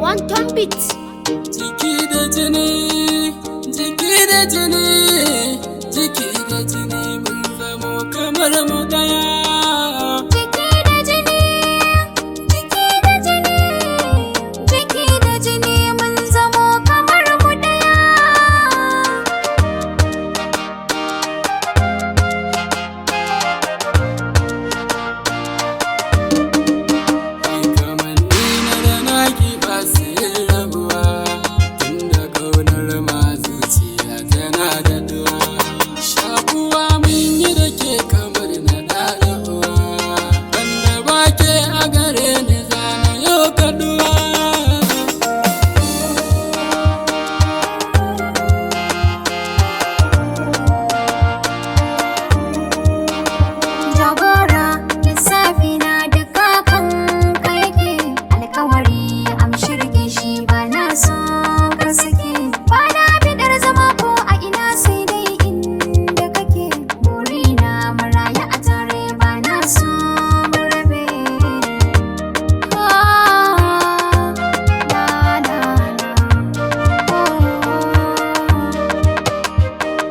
Quantum Beat. Jiki da jini, jiki da jini, jiki da jini mun zamo kamar mu daya. Jiki da jini, jiki da jini, jiki da jini mun zamo kamar mu daya. Kamanni na da naki ba su rabuwa, tunda ƙaunar ma zuciya tana da duwa. Shakuwa mun yi da ke kamar na ɗaɗa uwa, wanda ba ke a gare ni zana yau kaduwa. Jagora lissafi na duka kan kai ke alkawari amshirge shi ba na so ka sake. Ba na bidar zama ko a ina sai dai inda kake. Burina maraya a tare ba na so mu rabe. La la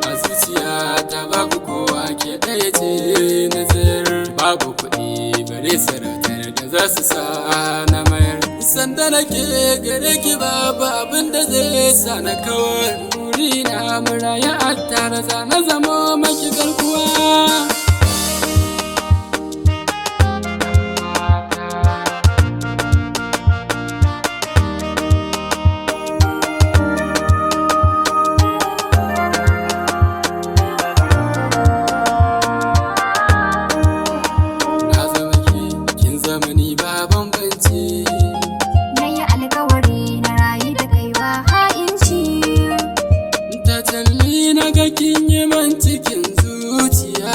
A zuciya ta babu kowa ke ɗaya ce nazar, babu kuɗi bare saratar da za su sa na mayar. Sanda nake gare ki babu abin da zai sa na kawar. Burina maraya a tare za na zama maki garkuwa. Na zama ke, kin zama ni ba bambanci. na yi alkawari na rayu da kaiwa ha'inci. Ta talli na ga kin yi man cikin zuciya.